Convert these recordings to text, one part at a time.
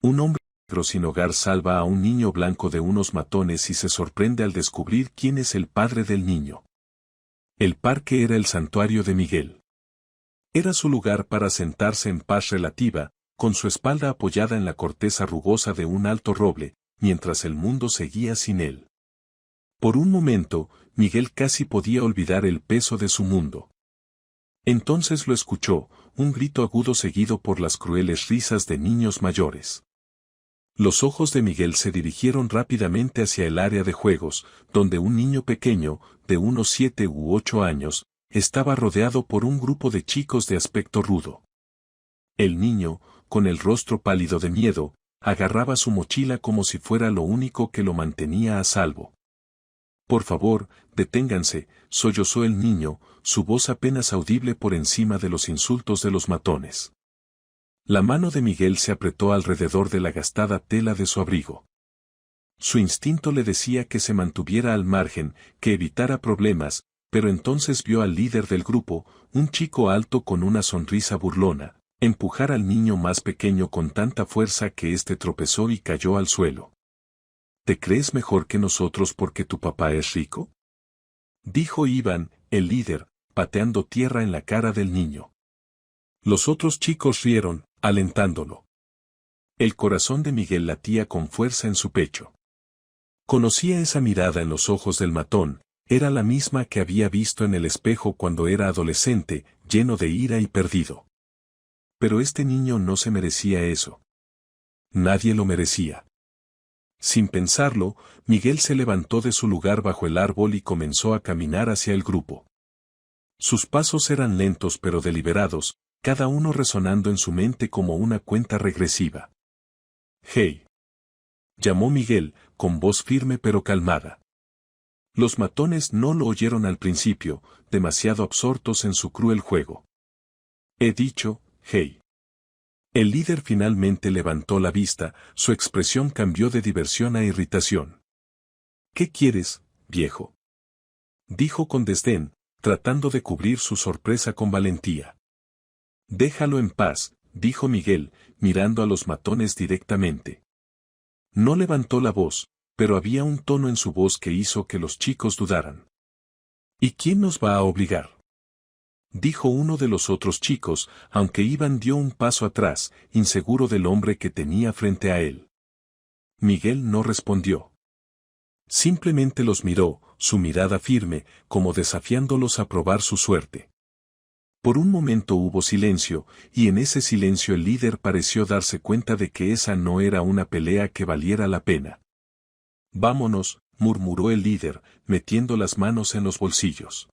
Un hombre negro sin hogar salva a un niño blanco de unos matones y se sorprende al descubrir quién es el padre del niño. El parque era el santuario de Miguel. Era su lugar para sentarse en paz relativa, con su espalda apoyada en la corteza rugosa de un alto roble, mientras el mundo seguía sin él. Por un momento, Miguel casi podía olvidar el peso de su mundo. Entonces lo escuchó, un grito agudo seguido por las crueles risas de niños mayores. Los ojos de Miguel se dirigieron rápidamente hacia el área de juegos, donde un niño pequeño, de unos 7 u 8 años, estaba rodeado por un grupo de chicos de aspecto rudo. El niño, con el rostro pálido de miedo, agarraba su mochila como si fuera lo único que lo mantenía a salvo. «Por favor, deténganse», sollozó el niño, su voz apenas audible por encima de los insultos de los matones. La mano de Miguel se apretó alrededor de la gastada tela de su abrigo. Su instinto le decía que se mantuviera al margen, que evitara problemas, pero entonces vio al líder del grupo, un chico alto con una sonrisa burlona, empujar al niño más pequeño con tanta fuerza que éste tropezó y cayó al suelo. «¿Te crees mejor que nosotros porque tu papá es rico?», dijo Iván, el líder, pateando tierra en la cara del niño. Los otros chicos rieron, alentándolo. El corazón de Miguel latía con fuerza en su pecho. Conocía esa mirada en los ojos del matón, era la misma que había visto en el espejo cuando era adolescente, lleno de ira y perdido. Pero este niño no se merecía eso. Nadie lo merecía. Sin pensarlo, Miguel se levantó de su lugar bajo el árbol y comenzó a caminar hacia el grupo. Sus pasos eran lentos pero deliberados, cada uno resonando en su mente como una cuenta regresiva. «Hey», llamó Miguel, con voz firme pero calmada. Los matones no lo oyeron al principio, demasiado absortos en su cruel juego. «He dicho, hey». El líder finalmente levantó la vista, su expresión cambió de diversión a irritación. «¿Qué quieres, viejo?», dijo con desdén, tratando de cubrir su sorpresa con valentía. «Déjalo en paz», dijo Miguel, mirando a los matones directamente. No levantó la voz, pero había un tono en su voz que hizo que los chicos dudaran. «¿Y quién nos va a obligar?», dijo uno de los otros chicos, aunque Iván dio un paso atrás, inseguro del hombre que tenía frente a él. Miguel no respondió. Simplemente los miró, su mirada firme, como desafiándolos a probar su suerte. Por un momento hubo silencio, y en ese silencio el líder pareció darse cuenta de que esa no era una pelea que valiera la pena. «Vámonos», murmuró el líder, metiendo las manos en los bolsillos.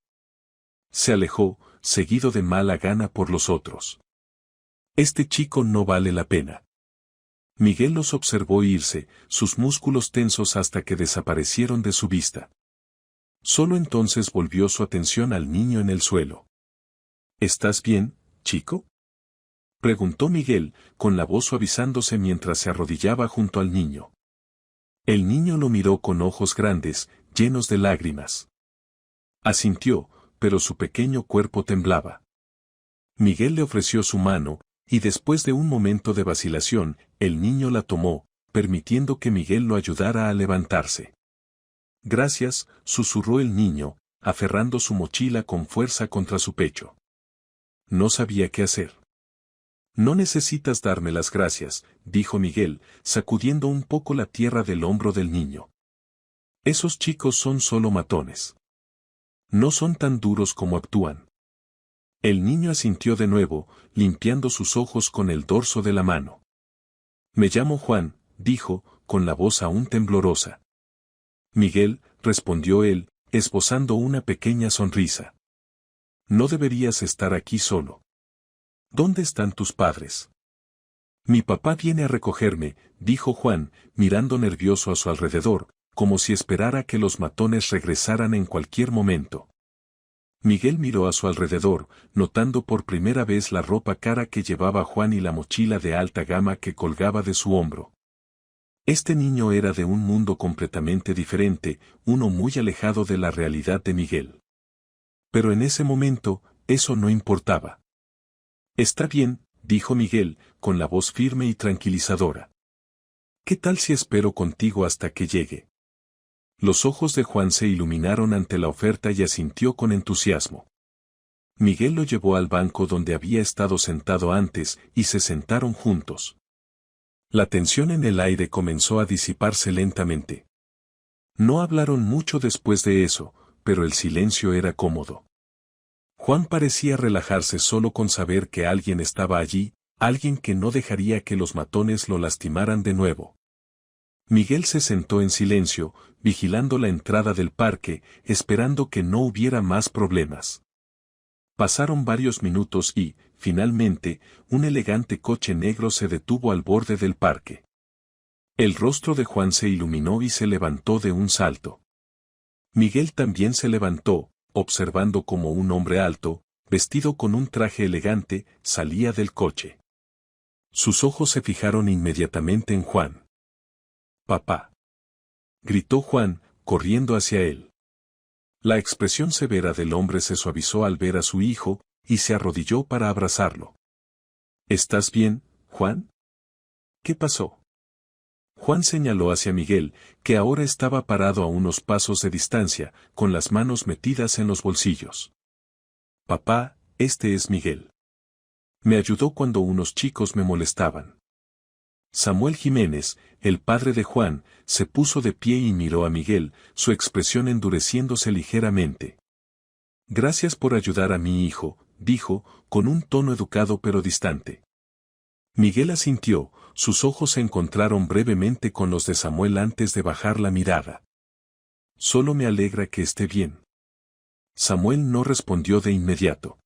Se alejó, seguido de mala gana por los otros. «Este chico no vale la pena». Miguel los observó irse, sus músculos tensos hasta que desaparecieron de su vista. Solo entonces volvió su atención al niño en el suelo. «¿Estás bien, chico?», preguntó Miguel, con la voz suavizándose mientras se arrodillaba junto al niño. El niño lo miró con ojos grandes, llenos de lágrimas. Asintió, pero su pequeño cuerpo temblaba. Miguel le ofreció su mano, y después de un momento de vacilación, el niño la tomó, permitiendo que Miguel lo ayudara a levantarse. «Gracias», susurró el niño, aferrando su mochila con fuerza contra su pecho. No sabía qué hacer. «No necesitas darme las gracias», dijo Miguel, sacudiendo un poco la tierra del hombro del niño. «Esos chicos son solo matones. No son tan duros como actúan». El niño asintió de nuevo, limpiando sus ojos con el dorso de la mano. «Me llamo Juan», dijo, con la voz aún temblorosa. «Miguel», respondió él, esbozando una pequeña sonrisa. «No deberías estar aquí solo. ¿Dónde están tus padres?». «Mi papá viene a recogerme», dijo Juan, mirando nervioso a su alrededor, como si esperara que los matones regresaran en cualquier momento. Miguel miró a su alrededor, notando por primera vez la ropa cara que llevaba Juan y la mochila de alta gama que colgaba de su hombro. Este niño era de un mundo completamente diferente, uno muy alejado de la realidad de Miguel. Pero en ese momento, eso no importaba. «Está bien», dijo Miguel, con la voz firme y tranquilizadora. ¿Qué tal si espero contigo hasta que llegue? Los ojos de Juan se iluminaron ante la oferta y asintió con entusiasmo. Miguel lo llevó al banco donde había estado sentado antes y se sentaron juntos. La tensión en el aire comenzó a disiparse lentamente. No hablaron mucho después de eso, pero el silencio era cómodo. Juan parecía relajarse solo con saber que alguien estaba allí, alguien que no dejaría que los matones lo lastimaran de nuevo. Miguel se sentó en silencio, vigilando la entrada del parque, esperando que no hubiera más problemas. Pasaron varios minutos y, finalmente, un elegante coche negro se detuvo al borde del parque. El rostro de Juan se iluminó y se levantó de un salto. Miguel también se levantó, observando cómo un hombre alto, vestido con un traje elegante, salía del coche. Sus ojos se fijaron inmediatamente en Juan. «¡Papá!», gritó Juan, corriendo hacia él. La expresión severa del hombre se suavizó al ver a su hijo, y se arrodilló para abrazarlo. «¿Estás bien, Juan? ¿Qué pasó?». Juan señaló hacia Miguel, que ahora estaba parado a unos pasos de distancia, con las manos metidas en los bolsillos. «Papá, este es Miguel. Me ayudó cuando unos chicos me molestaban». Samuel Jiménez, el padre de Juan, se puso de pie y miró a Miguel, su expresión endureciéndose ligeramente. «Gracias por ayudar a mi hijo», dijo, con un tono educado pero distante. Miguel asintió, sus ojos se encontraron brevemente con los de Samuel antes de bajar la mirada. «Solo me alegra que esté bien». Samuel no respondió de inmediato.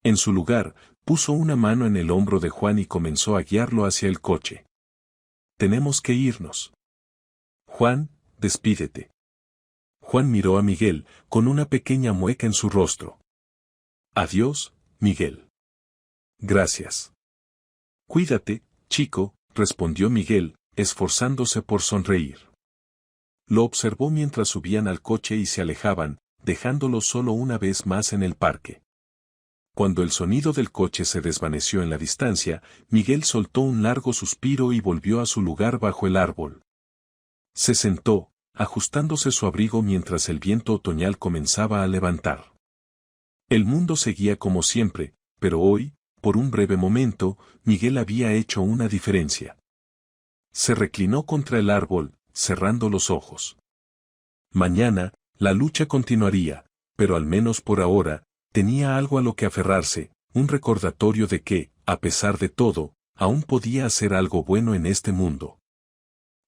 En su lugar, puso una mano en el hombro de Juan y comenzó a guiarlo hacia el coche. «Tenemos que irnos. Juan, despídete». Juan miró a Miguel, con una pequeña mueca en su rostro. «Adiós, Miguel». «Gracias». «Cuídate, chico», respondió Miguel, esforzándose por sonreír. Lo observó mientras subían al coche y se alejaban, dejándolo solo una vez más en el parque. Cuando el sonido del coche se desvaneció en la distancia, Miguel soltó un largo suspiro y volvió a su lugar bajo el árbol. Se sentó, ajustándose su abrigo mientras el viento otoñal comenzaba a levantar. El mundo seguía como siempre, pero hoy, por un breve momento, Miguel había hecho una diferencia. Se reclinó contra el árbol, cerrando los ojos. Mañana, la lucha continuaría, pero al menos por ahora, tenía algo a lo que aferrarse, un recordatorio de que, a pesar de todo, aún podía hacer algo bueno en este mundo.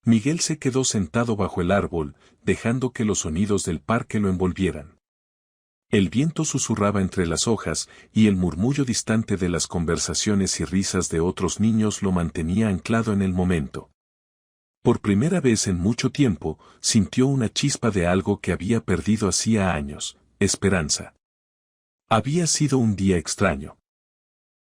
Miguel se quedó sentado bajo el árbol, dejando que los sonidos del parque lo envolvieran. El viento susurraba entre las hojas, y el murmullo distante de las conversaciones y risas de otros niños lo mantenía anclado en el momento. Por primera vez en mucho tiempo, sintió una chispa de algo que había perdido hacía años: esperanza. Había sido un día extraño.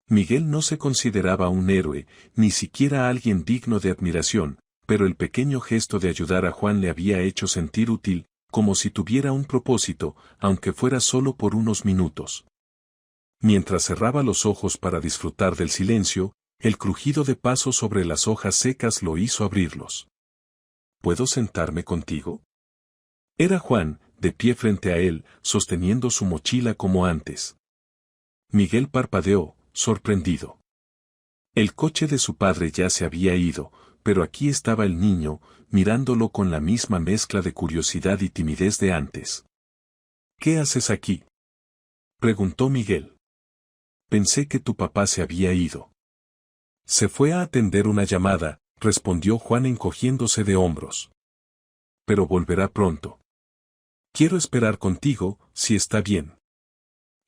Miguel no se consideraba un héroe, ni siquiera alguien digno de admiración, pero el pequeño gesto de ayudar a Juan le había hecho sentir útil, como si tuviera un propósito, aunque fuera solo por unos minutos. Mientras cerraba los ojos para disfrutar del silencio, el crujido de pasos sobre las hojas secas lo hizo abrirlos. ¿Puedo sentarme contigo? Era Juan, de pie frente a él, sosteniendo su mochila como antes. Miguel parpadeó, sorprendido. El coche de su padre ya se había ido, pero aquí estaba el niño, mirándolo con la misma mezcla de curiosidad y timidez de antes. «¿Qué haces aquí?», preguntó Miguel. «Pensé que tu papá se había ido». «Se fue a atender una llamada», respondió Juan encogiéndose de hombros. «Pero volverá pronto. Quiero esperar contigo, si está bien».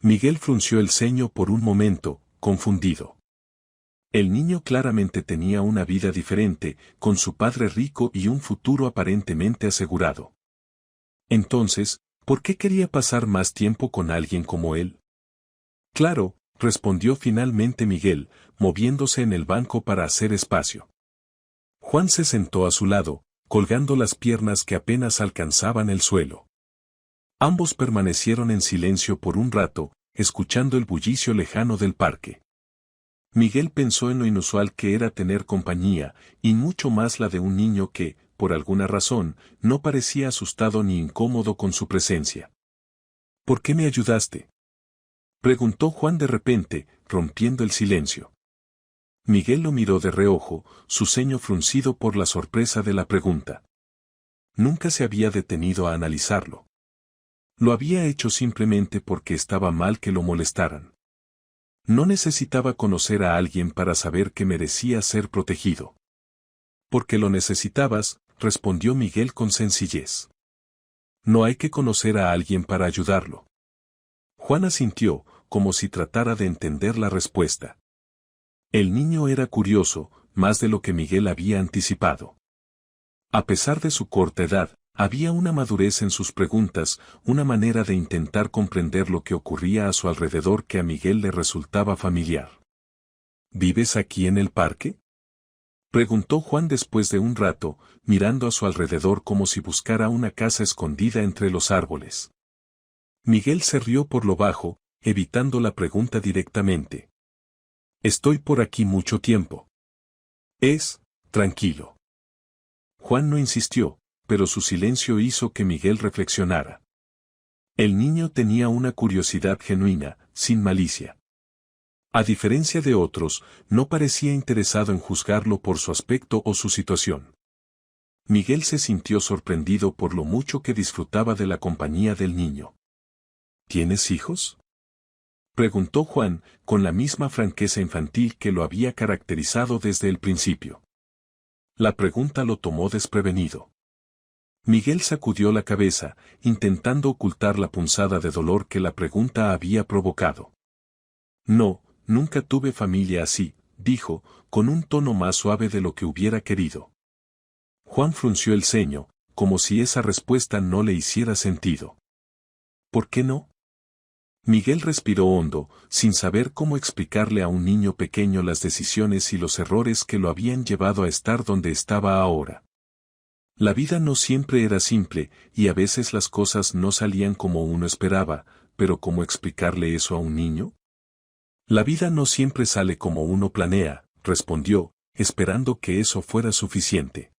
Miguel frunció el ceño por un momento, confundido. El niño claramente tenía una vida diferente, con su padre rico y un futuro aparentemente asegurado. Entonces, ¿por qué quería pasar más tiempo con alguien como él? «Claro», respondió finalmente Miguel, moviéndose en el banco para hacer espacio. Juan se sentó a su lado, colgando las piernas que apenas alcanzaban el suelo. Ambos permanecieron en silencio por un rato, escuchando el bullicio lejano del parque. Miguel pensó en lo inusual que era tener compañía, y mucho más la de un niño que, por alguna razón, no parecía asustado ni incómodo con su presencia. ¿Por qué me ayudaste?, preguntó Juan de repente, rompiendo el silencio. Miguel lo miró de reojo, su ceño fruncido por la sorpresa de la pregunta. Nunca se había detenido a analizarlo. Lo había hecho simplemente porque estaba mal que lo molestaran. No necesitaba conocer a alguien para saber que merecía ser protegido. Porque lo necesitabas, respondió Miguel con sencillez. No hay que conocer a alguien para ayudarlo. Juan asintió, como si tratara de entender la respuesta. El niño era curioso, más de lo que Miguel había anticipado. A pesar de su corta edad, había una madurez en sus preguntas, una manera de intentar comprender lo que ocurría a su alrededor que a Miguel le resultaba familiar. ¿Vives aquí en el parque?, preguntó Juan después de un rato, mirando a su alrededor como si buscara una casa escondida entre los árboles. Miguel se rió por lo bajo, evitando la pregunta directamente. Estoy por aquí mucho tiempo. Tranquilo. Juan no insistió, pero su silencio hizo que Miguel reflexionara. El niño tenía una curiosidad genuina, sin malicia. A diferencia de otros, no parecía interesado en juzgarlo por su aspecto o su situación. Miguel se sintió sorprendido por lo mucho que disfrutaba de la compañía del niño. ¿Tienes hijos?, preguntó Juan, con la misma franqueza infantil que lo había caracterizado desde el principio. La pregunta lo tomó desprevenido. Miguel sacudió la cabeza, intentando ocultar la punzada de dolor que la pregunta había provocado. No, nunca tuve familia así, dijo, con un tono más suave de lo que hubiera querido. Juan frunció el ceño, como si esa respuesta no le hiciera sentido. ¿Por qué no? Miguel respiró hondo, sin saber cómo explicarle a un niño pequeño las decisiones y los errores que lo habían llevado a estar donde estaba ahora. La vida no siempre era simple, y a veces las cosas no salían como uno esperaba, pero ¿cómo explicarle eso a un niño? La vida no siempre sale como uno planea, respondió, esperando que eso fuera suficiente.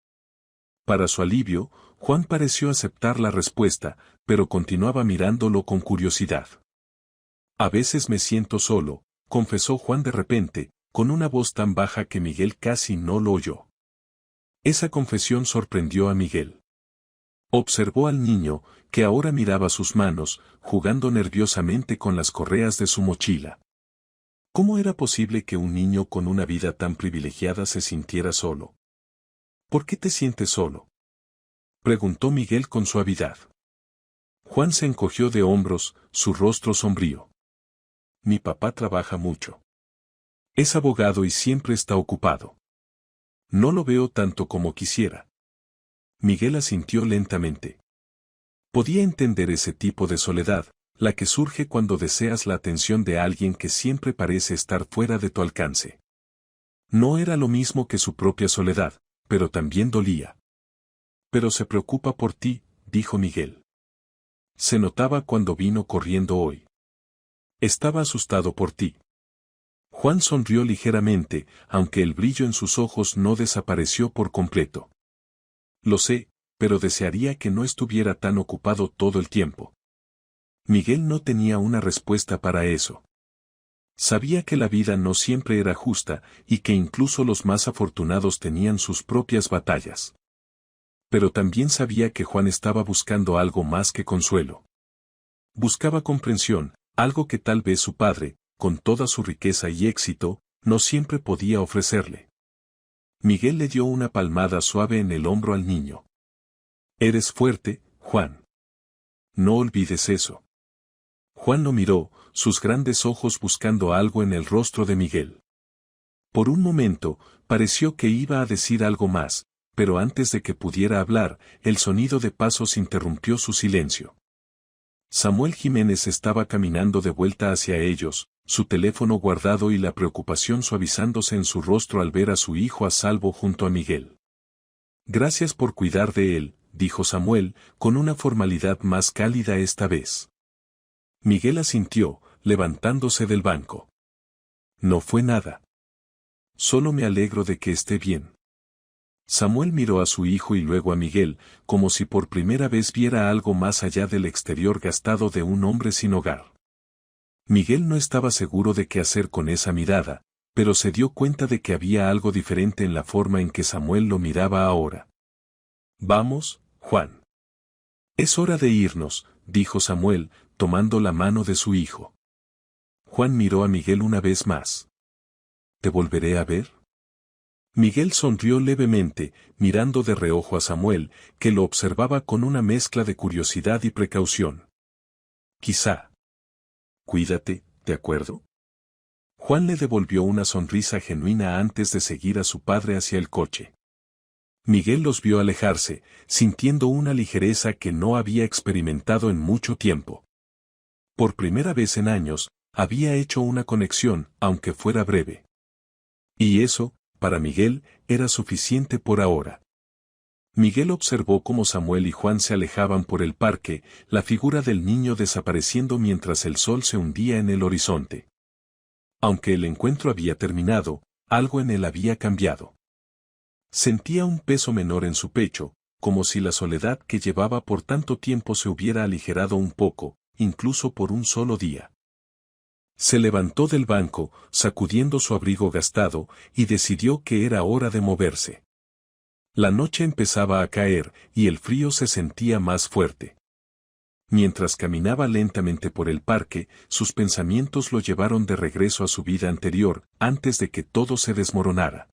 Para su alivio, Juan pareció aceptar la respuesta, pero continuaba mirándolo con curiosidad. A veces me siento solo, confesó Juan de repente, con una voz tan baja que Miguel casi no lo oyó. Esa confesión sorprendió a Miguel. Observó al niño, que ahora miraba sus manos, jugando nerviosamente con las correas de su mochila. ¿Cómo era posible que un niño con una vida tan privilegiada se sintiera solo? ¿Por qué te sientes solo?, preguntó Miguel con suavidad. Juan se encogió de hombros, su rostro sombrío. Mi papá trabaja mucho. Es abogado y siempre está ocupado. No lo veo tanto como quisiera. Miguel asintió lentamente. Podía entender ese tipo de soledad, la que surge cuando deseas la atención de alguien que siempre parece estar fuera de tu alcance. No era lo mismo que su propia soledad, pero también dolía. Pero se preocupa por ti, dijo Miguel. Se notaba cuando vino corriendo hoy. Estaba asustado por ti. Juan sonrió ligeramente, aunque el brillo en sus ojos no desapareció por completo. Lo sé, pero desearía que no estuviera tan ocupado todo el tiempo. Miguel no tenía una respuesta para eso. Sabía que la vida no siempre era justa, y que incluso los más afortunados tenían sus propias batallas. Pero también sabía que Juan estaba buscando algo más que consuelo. Buscaba comprensión, algo que tal vez su padre, con toda su riqueza y éxito, no siempre podía ofrecerle. Miguel le dio una palmada suave en el hombro al niño. Eres fuerte, Juan. No olvides eso. Juan lo miró, sus grandes ojos buscando algo en el rostro de Miguel. Por un momento, pareció que iba a decir algo más, pero antes de que pudiera hablar, el sonido de pasos interrumpió su silencio. Samuel Jiménez estaba caminando de vuelta hacia ellos, su teléfono guardado y la preocupación suavizándose en su rostro al ver a su hijo a salvo junto a Miguel. Gracias por cuidar de él, dijo Samuel, con una formalidad más cálida esta vez. Miguel asintió, levantándose del banco. No fue nada. Solo me alegro de que esté bien. Samuel miró a su hijo y luego a Miguel, como si por primera vez viera algo más allá del exterior gastado de un hombre sin hogar. Miguel no estaba seguro de qué hacer con esa mirada, pero se dio cuenta de que había algo diferente en la forma en que Samuel lo miraba ahora. Vamos, Juan. Es hora de irnos, dijo Samuel, tomando la mano de su hijo. Juan miró a Miguel una vez más. ¿Te volveré a ver? Miguel sonrió levemente, mirando de reojo a Samuel, que lo observaba con una mezcla de curiosidad y precaución. Quizá. Cuídate, ¿de acuerdo? Juan le devolvió una sonrisa genuina antes de seguir a su padre hacia el coche. Miguel los vio alejarse, sintiendo una ligereza que no había experimentado en mucho tiempo. Por primera vez en años, había hecho una conexión, aunque fuera breve. Y eso, para Miguel, era suficiente por ahora. Miguel observó cómo Samuel y Juan se alejaban por el parque, la figura del niño desapareciendo mientras el sol se hundía en el horizonte. Aunque el encuentro había terminado, algo en él había cambiado. Sentía un peso menor en su pecho, como si la soledad que llevaba por tanto tiempo se hubiera aligerado un poco, incluso por un solo día. Se levantó del banco, sacudiendo su abrigo gastado, y decidió que era hora de moverse. La noche empezaba a caer, y el frío se sentía más fuerte. Mientras caminaba lentamente por el parque, sus pensamientos lo llevaron de regreso a su vida anterior, antes de que todo se desmoronara.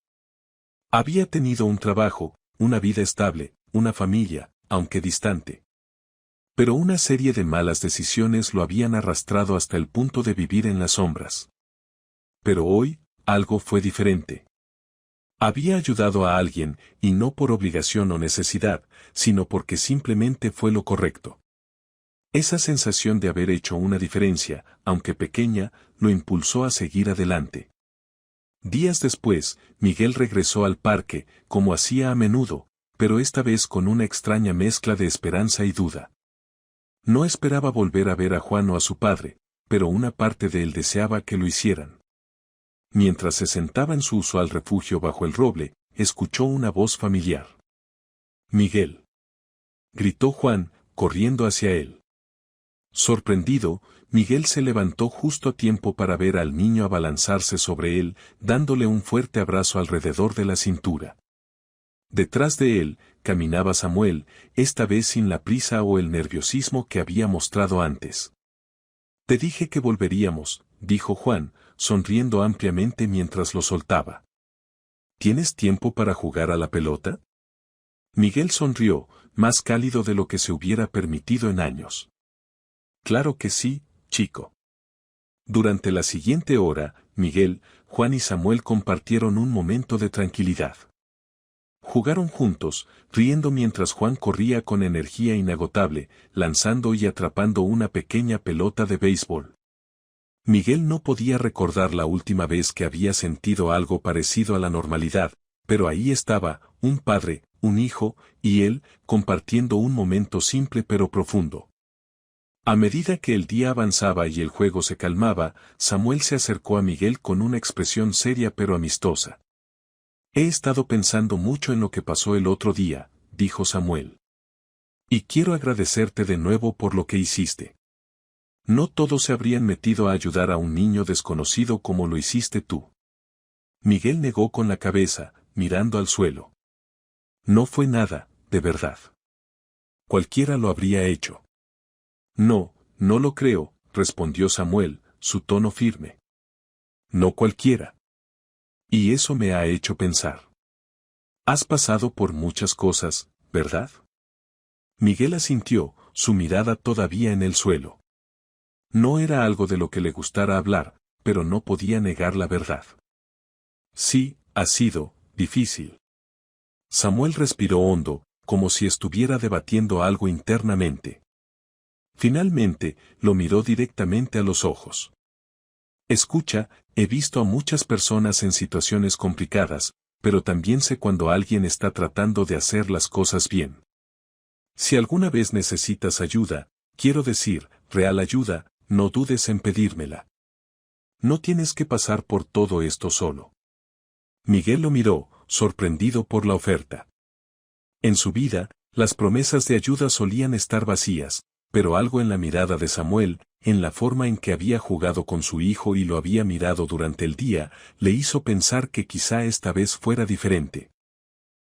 Había tenido un trabajo, una vida estable, una familia, aunque distante. Pero una serie de malas decisiones lo habían arrastrado hasta el punto de vivir en las sombras. Pero hoy, algo fue diferente. Había ayudado a alguien, y no por obligación o necesidad, sino porque simplemente fue lo correcto. Esa sensación de haber hecho una diferencia, aunque pequeña, lo impulsó a seguir adelante. Días después, Miguel regresó al parque, como hacía a menudo, pero esta vez con una extraña mezcla de esperanza y duda. No esperaba volver a ver a Juan o a su padre, pero una parte de él deseaba que lo hicieran. Mientras se sentaba en su usual refugio bajo el roble, escuchó una voz familiar. «Miguel», gritó Juan, corriendo hacia él. Sorprendido, Miguel se levantó justo a tiempo para ver al niño abalanzarse sobre él, dándole un fuerte abrazo alrededor de la cintura. Detrás de él, caminaba Samuel, esta vez sin la prisa o el nerviosismo que había mostrado antes. «Te dije que volveríamos», dijo Juan, sonriendo ampliamente mientras lo soltaba. «¿Tienes tiempo para jugar a la pelota?» Miguel sonrió, más cálido de lo que se hubiera permitido en años. «Claro que sí, chico». Durante la siguiente hora, Miguel, Juan y Samuel compartieron un momento de tranquilidad. Jugaron juntos, riendo mientras Juan corría con energía inagotable, lanzando y atrapando una pequeña pelota de béisbol. Miguel no podía recordar la última vez que había sentido algo parecido a la normalidad, pero ahí estaba, un padre, un hijo, y él, compartiendo un momento simple pero profundo. A medida que el día avanzaba y el juego se calmaba, Samuel se acercó a Miguel con una expresión seria pero amistosa. «He estado pensando mucho en lo que pasó el otro día», dijo Samuel. «Y quiero agradecerte de nuevo por lo que hiciste. No todos se habrían metido a ayudar a un niño desconocido como lo hiciste tú». Miguel negó con la cabeza, mirando al suelo. «No fue nada, de verdad. Cualquiera lo habría hecho». «No, no lo creo», respondió Samuel, su tono firme. «No cualquiera. Y eso me ha hecho pensar. Has pasado por muchas cosas, ¿verdad?» Miguel asintió, su mirada todavía en el suelo. No era algo de lo que le gustara hablar, pero no podía negar la verdad. «Sí, ha sido difícil». Samuel respiró hondo, como si estuviera debatiendo algo internamente. Finalmente, lo miró directamente a los ojos. «Escucha, he visto a muchas personas en situaciones complicadas, pero también sé cuando alguien está tratando de hacer las cosas bien. Si alguna vez necesitas ayuda, quiero decir, real ayuda, no dudes en pedírmela. No tienes que pasar por todo esto solo». Miguel lo miró, sorprendido por la oferta. En su vida, las promesas de ayuda solían estar vacías, pero algo en la mirada de Samuel, en la forma en que había jugado con su hijo y lo había mirado durante el día, le hizo pensar que quizá esta vez fuera diferente.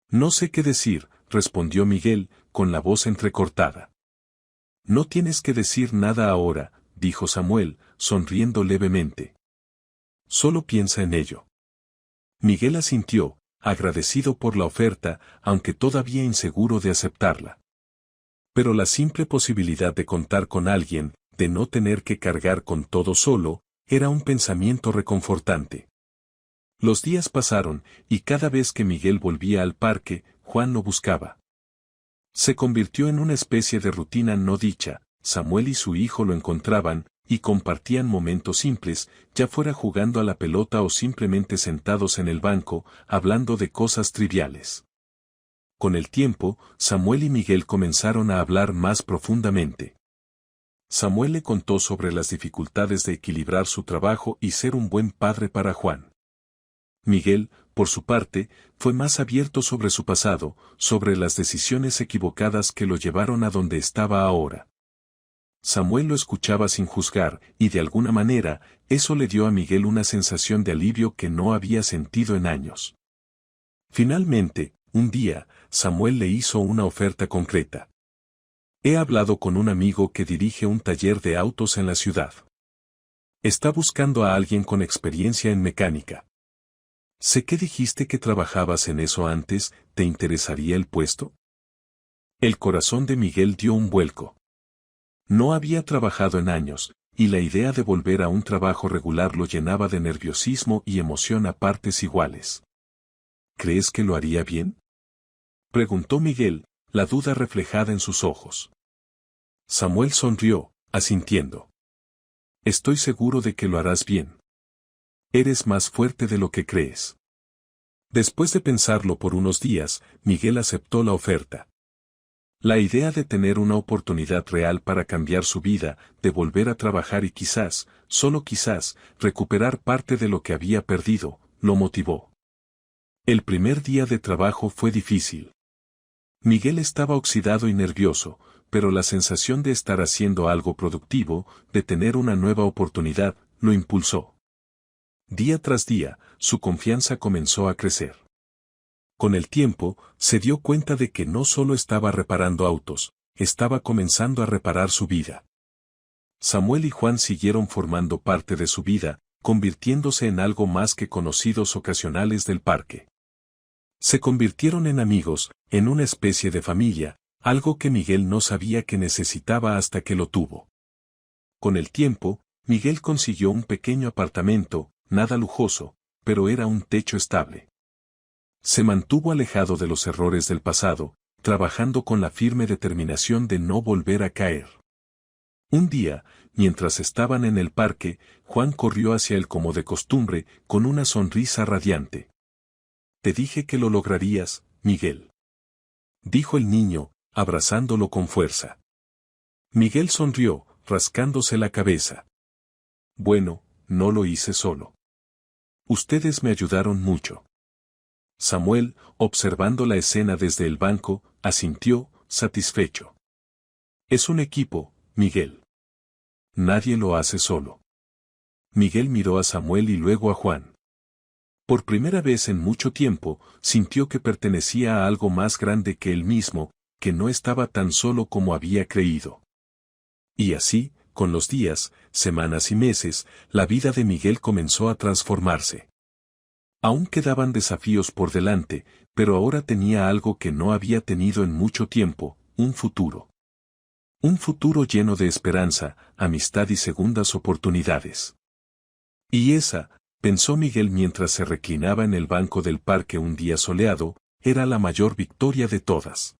No sé qué decir, respondió Miguel, con la voz entrecortada. No tienes que decir nada ahora, dijo Samuel, sonriendo levemente. Solo piensa en ello. Miguel asintió, agradecido por la oferta, aunque todavía inseguro de aceptarla. Pero la simple posibilidad de contar con alguien, de no tener que cargar con todo solo, era un pensamiento reconfortante. Los días pasaron, y cada vez que Miguel volvía al parque, Juan lo buscaba. Se convirtió en una especie de rutina no dicha. Samuel y su hijo lo encontraban, y compartían momentos simples, ya fuera jugando a la pelota o simplemente sentados en el banco, hablando de cosas triviales. Con el tiempo, Samuel y Miguel comenzaron a hablar más profundamente. Samuel le contó sobre las dificultades de equilibrar su trabajo y ser un buen padre para Juan. Miguel, por su parte, fue más abierto sobre su pasado, sobre las decisiones equivocadas que lo llevaron a donde estaba ahora. Samuel lo escuchaba sin juzgar, y de alguna manera, eso le dio a Miguel una sensación de alivio que no había sentido en años. Finalmente, un día, Samuel le hizo una oferta concreta. He hablado con un amigo que dirige un taller de autos en la ciudad. Está buscando a alguien con experiencia en mecánica. Sé que dijiste que trabajabas en eso antes, ¿te interesaría el puesto? El corazón de Miguel dio un vuelco. No había trabajado en años, y la idea de volver a un trabajo regular lo llenaba de nerviosismo y emoción a partes iguales. ¿Crees que lo haría bien?, preguntó Miguel, la duda reflejada en sus ojos. Samuel sonrió, asintiendo. Estoy seguro de que lo harás bien. Eres más fuerte de lo que crees. Después de pensarlo por unos días, Miguel aceptó la oferta. La idea de tener una oportunidad real para cambiar su vida, de volver a trabajar y quizás, solo quizás, recuperar parte de lo que había perdido, lo motivó. El primer día de trabajo fue difícil. Miguel estaba oxidado y nervioso, pero la sensación de estar haciendo algo productivo, de tener una nueva oportunidad, lo impulsó. Día tras día, su confianza comenzó a crecer. Con el tiempo, se dio cuenta de que no solo estaba reparando autos, estaba comenzando a reparar su vida. Samuel y Juan siguieron formando parte de su vida, convirtiéndose en algo más que conocidos ocasionales del parque. Se convirtieron en amigos, en una especie de familia, algo que Miguel no sabía que necesitaba hasta que lo tuvo. Con el tiempo, Miguel consiguió un pequeño apartamento, nada lujoso, pero era un techo estable. Se mantuvo alejado de los errores del pasado, trabajando con la firme determinación de no volver a caer. Un día, mientras estaban en el parque, Juan corrió hacia él como de costumbre, con una sonrisa radiante. Te dije que lo lograrías, Miguel, dijo el niño, abrazándolo con fuerza. Miguel sonrió, rascándose la cabeza. Bueno, no lo hice solo. Ustedes me ayudaron mucho. Samuel, observando la escena desde el banco, asintió, satisfecho. Es un equipo, Miguel. Nadie lo hace solo. Miguel miró a Samuel y luego a Juan. Por primera vez en mucho tiempo, sintió que pertenecía a algo más grande que él mismo, que no estaba tan solo como había creído. Y así, con los días, semanas y meses, la vida de Miguel comenzó a transformarse. Aún quedaban desafíos por delante, pero ahora tenía algo que no había tenido en mucho tiempo, un futuro. Un futuro lleno de esperanza, amistad y segundas oportunidades. Y esa, pensó Miguel mientras se reclinaba en el banco del parque un día soleado, era la mayor victoria de todas.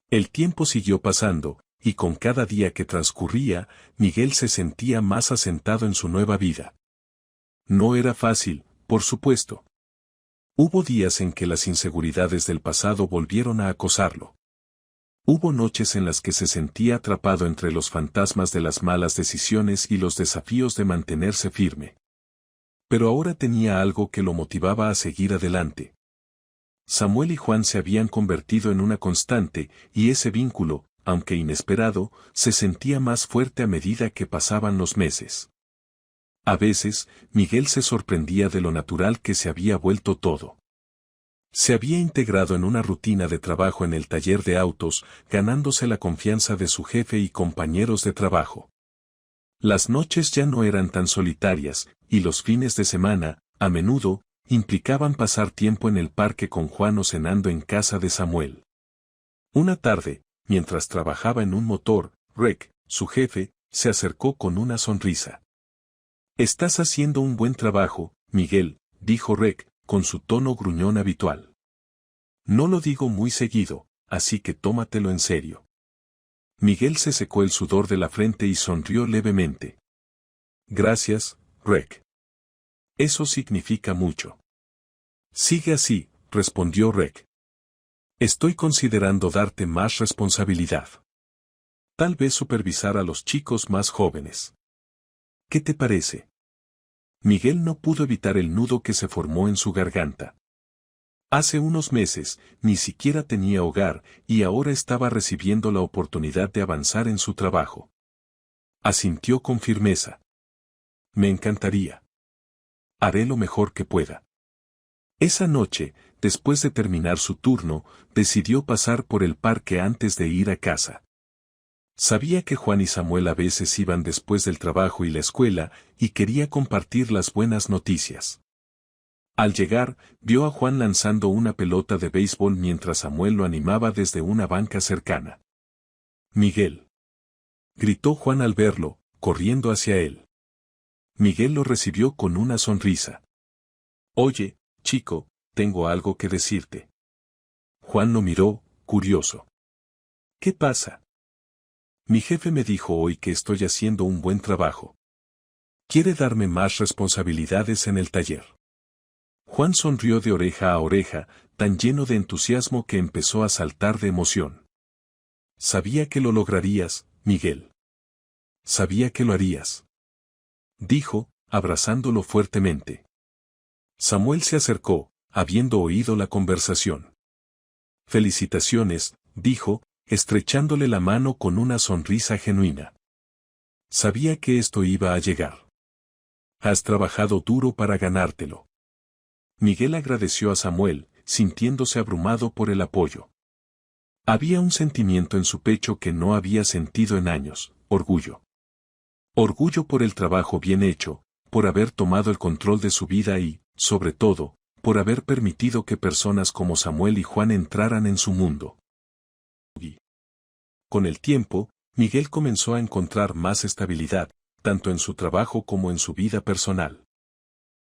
El tiempo siguió pasando, y con cada día que transcurría, Miguel se sentía más asentado en su nueva vida. No era fácil, por supuesto. Hubo días en que las inseguridades del pasado volvieron a acosarlo. Hubo noches en las que se sentía atrapado entre los fantasmas de las malas decisiones y los desafíos de mantenerse firme. Pero ahora tenía algo que lo motivaba a seguir adelante. Samuel y Juan se habían convertido en una constante, y ese vínculo, aunque inesperado, se sentía más fuerte a medida que pasaban los meses. A veces, Miguel se sorprendía de lo natural que se había vuelto todo. Se había integrado en una rutina de trabajo en el taller de autos, ganándose la confianza de su jefe y compañeros de trabajo. Las noches ya no eran tan solitarias, y los fines de semana, a menudo, implicaban pasar tiempo en el parque con Juan o cenando en casa de Samuel. Una tarde, mientras trabajaba en un motor, Rec, su jefe, se acercó con una sonrisa. «Estás haciendo un buen trabajo, Miguel», dijo Rec, con su tono gruñón habitual. «No lo digo muy seguido, así que tómatelo en serio». Miguel se secó el sudor de la frente y sonrió levemente. «Gracias, Rec. Eso significa mucho». «Sigue así», respondió Rec. «Estoy considerando darte más responsabilidad. Tal vez supervisar a los chicos más jóvenes. ¿Qué te parece?» Miguel no pudo evitar el nudo que se formó en su garganta. Hace unos meses, ni siquiera tenía hogar, y ahora estaba recibiendo la oportunidad de avanzar en su trabajo. Asintió con firmeza. «Me encantaría. Haré lo mejor que pueda». Esa noche, después de terminar su turno, decidió pasar por el parque antes de ir a casa. Sabía que Juan y Samuel a veces iban después del trabajo y la escuela, y quería compartir las buenas noticias. Al llegar, vio a Juan lanzando una pelota de béisbol mientras Samuel lo animaba desde una banca cercana. «Miguel», gritó Juan al verlo, corriendo hacia él. Miguel lo recibió con una sonrisa. «Oye, chico, tengo algo que decirte». Juan lo miró, curioso. «¿Qué pasa?» «Mi jefe me dijo hoy que estoy haciendo un buen trabajo. Quiere darme más responsabilidades en el taller». Juan sonrió de oreja a oreja, tan lleno de entusiasmo que empezó a saltar de emoción. «Sabía que lo lograrías, Miguel. Sabía que lo harías», dijo, abrazándolo fuertemente. Samuel se acercó, habiendo oído la conversación. «Felicitaciones», dijo, estrechándole la mano con una sonrisa genuina. «Sabía que esto iba a llegar. Has trabajado duro para ganártelo». Miguel agradeció a Samuel, sintiéndose abrumado por el apoyo. Había un sentimiento en su pecho que no había sentido en años: orgullo. Orgullo por el trabajo bien hecho, por haber tomado el control de su vida y, sobre todo, por haber permitido que personas como Samuel y Juan entraran en su mundo. Con el tiempo, Miguel comenzó a encontrar más estabilidad, tanto en su trabajo como en su vida personal.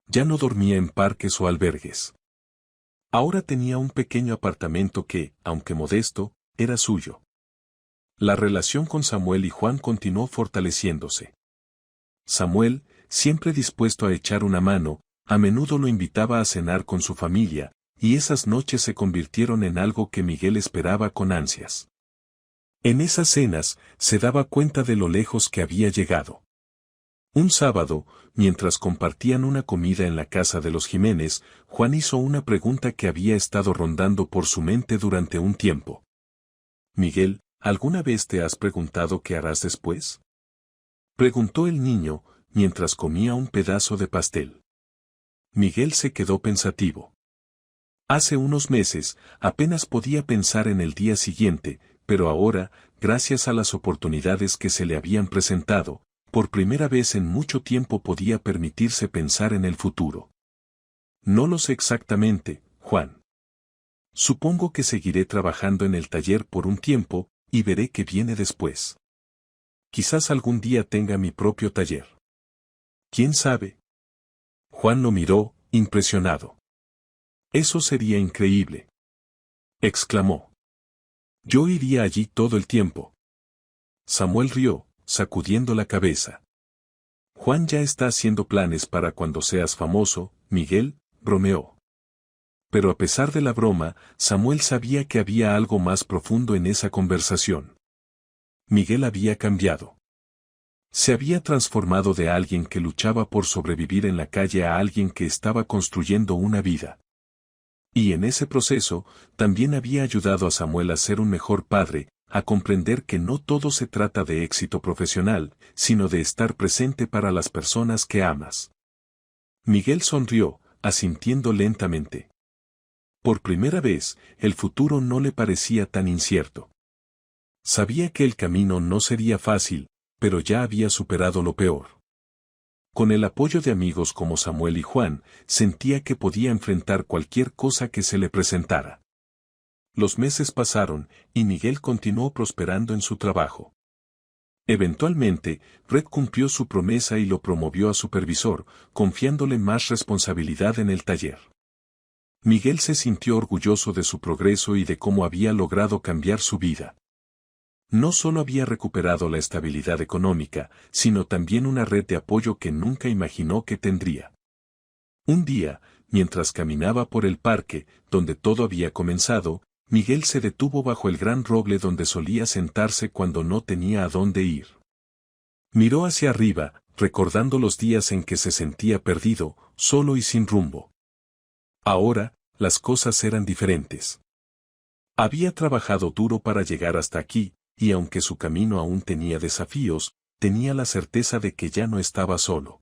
Ya no dormía en parques o albergues. Ahora tenía un pequeño apartamento que, aunque modesto, era suyo. La relación con Samuel y Juan continuó fortaleciéndose. Samuel, siempre dispuesto a echar una mano, a menudo lo invitaba a cenar con su familia, y esas noches se convirtieron en algo que Miguel esperaba con ansias. En esas cenas, se daba cuenta de lo lejos que había llegado. Un sábado, mientras compartían una comida en la casa de los Jiménez, Juan hizo una pregunta que había estado rondando por su mente durante un tiempo. «Miguel, ¿alguna vez te has preguntado qué harás después?», preguntó el niño, mientras comía un pedazo de pastel. Miguel se quedó pensativo. Hace unos meses, apenas podía pensar en el día siguiente, pero ahora, gracias a las oportunidades que se le habían presentado, por primera vez en mucho tiempo podía permitirse pensar en el futuro. «No lo sé exactamente, Juan. Supongo que seguiré trabajando en el taller por un tiempo, y veré qué viene después. Quizás algún día tenga mi propio taller. ¿Quién sabe?». Juan lo miró, impresionado. «Eso sería increíble», exclamó. «Yo iría allí todo el tiempo». Samuel rió, sacudiendo la cabeza. «Juan ya está haciendo planes para cuando seas famoso, Miguel», bromeó. Pero a pesar de la broma, Samuel sabía que había algo más profundo en esa conversación. Miguel había cambiado. Se había transformado de alguien que luchaba por sobrevivir en la calle a alguien que estaba construyendo una vida. Y en ese proceso, también había ayudado a Samuel a ser un mejor padre, a comprender que no todo se trata de éxito profesional, sino de estar presente para las personas que amas. Miguel sonrió, asintiendo lentamente. Por primera vez, el futuro no le parecía tan incierto. Sabía que el camino no sería fácil, pero ya había superado lo peor. Con el apoyo de amigos como Samuel y Juan, sentía que podía enfrentar cualquier cosa que se le presentara. Los meses pasaron, y Miguel continuó prosperando en su trabajo. Eventualmente, Red cumplió su promesa y lo promovió a supervisor, confiándole más responsabilidad en el taller. Miguel se sintió orgulloso de su progreso y de cómo había logrado cambiar su vida. No solo había recuperado la estabilidad económica, sino también una red de apoyo que nunca imaginó que tendría. Un día, mientras caminaba por el parque, donde todo había comenzado, Miguel se detuvo bajo el gran roble donde solía sentarse cuando no tenía a dónde ir. Miró hacia arriba, recordando los días en que se sentía perdido, solo y sin rumbo. Ahora, las cosas eran diferentes. Había trabajado duro para llegar hasta aquí, y aunque su camino aún tenía desafíos, tenía la certeza de que ya no estaba solo.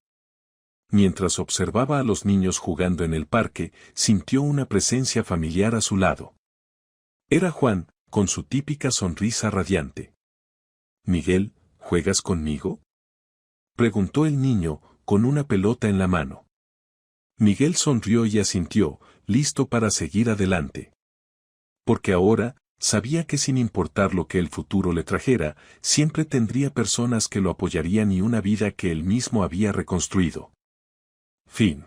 Mientras observaba a los niños jugando en el parque, sintió una presencia familiar a su lado. Era Juan, con su típica sonrisa radiante. «Miguel, ¿juegas conmigo?», preguntó el niño, con una pelota en la mano. Miguel sonrió y asintió, listo para seguir adelante. Porque ahora, sabía que sin importar lo que el futuro le trajera, siempre tendría personas que lo apoyarían y una vida que él mismo había reconstruido. Fin.